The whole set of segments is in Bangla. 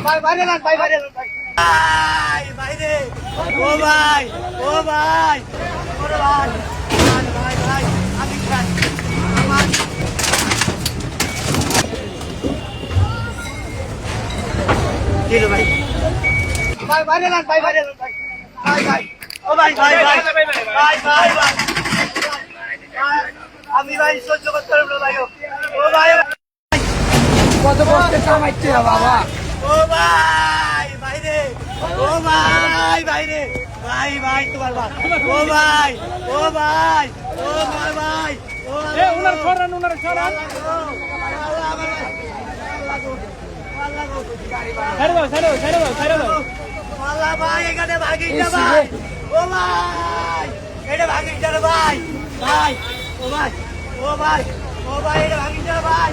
বাইরে না ভাই বাইরে না ভাই বাইরে ও ভাই ও ভাই ওরে ভাই ভাই ভাই আমি খাই আমার দিলো ভাই ভাই বাইরে না ভাই বাইরে না ভাই ভাই ভাই ও ভাই ভাই ভাই ভাই ভাই ভাই আমি ভাই সহ্য করতে পারবো না ভাই ও ভাই কত কষ্টে কামাইছে বাবা। ও ভাই বাইরে ও ভাই বাইরে ভাই ভাই তোমার ভাই ও ভাই ও ভাই ও ভাই ভাই ও উনার সরান ছেড়ে দাও আল্লাহ ভাই এখানে ভাগিস না ভাই ও ভাই এটা ভাগিস না ভাই ভাই ও ভাই ও ভাই ও ভাই এটা ভাগিস না ভাই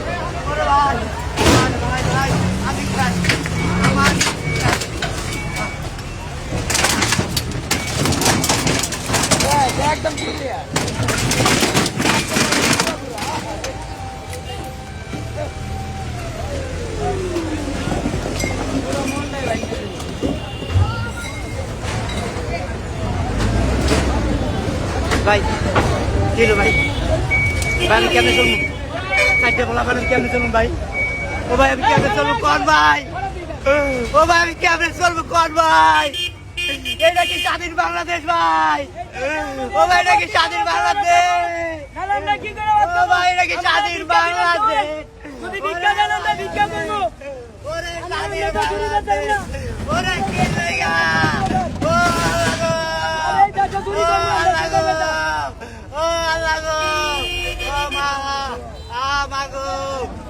ওরে ভাই ভাই ভাই আমি খাই আমার একদম ক্লিয়ার। ভাই দিলো ভাই ভাই আমি কেমনে চলবো চারটে বলা আমি কেমনে চলবো ভাই ও ভাই আমি কেমনে চলবো কর ভাই ও ভাই আমি কেমনে চলবো কর ভাই এটা কি স্বাধীন বাংলাদেশ ভাই ও ভাই এটা কি স্বাধীন বাংলাদেশ ও ভাই এটা কি স্বাধীন বাংলাদেশ যদি ভিক্ষা দেন আমরা ভিক্ষা করবো। ওরে স্বাধীন বাংলাদেশ ওরে কি জায়গা ও আল্লাহ গো ও আল্লাহ গো ও মা গো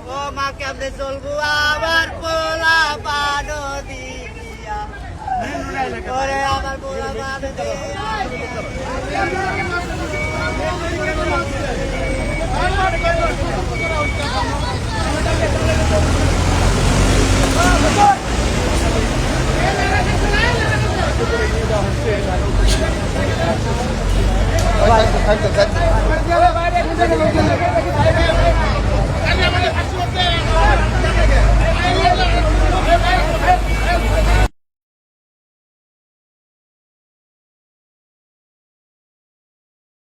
ও মা কেমনে চলবো আবার পোলা পানো দিয়া ওরে আমার পোলা পানো বাইরে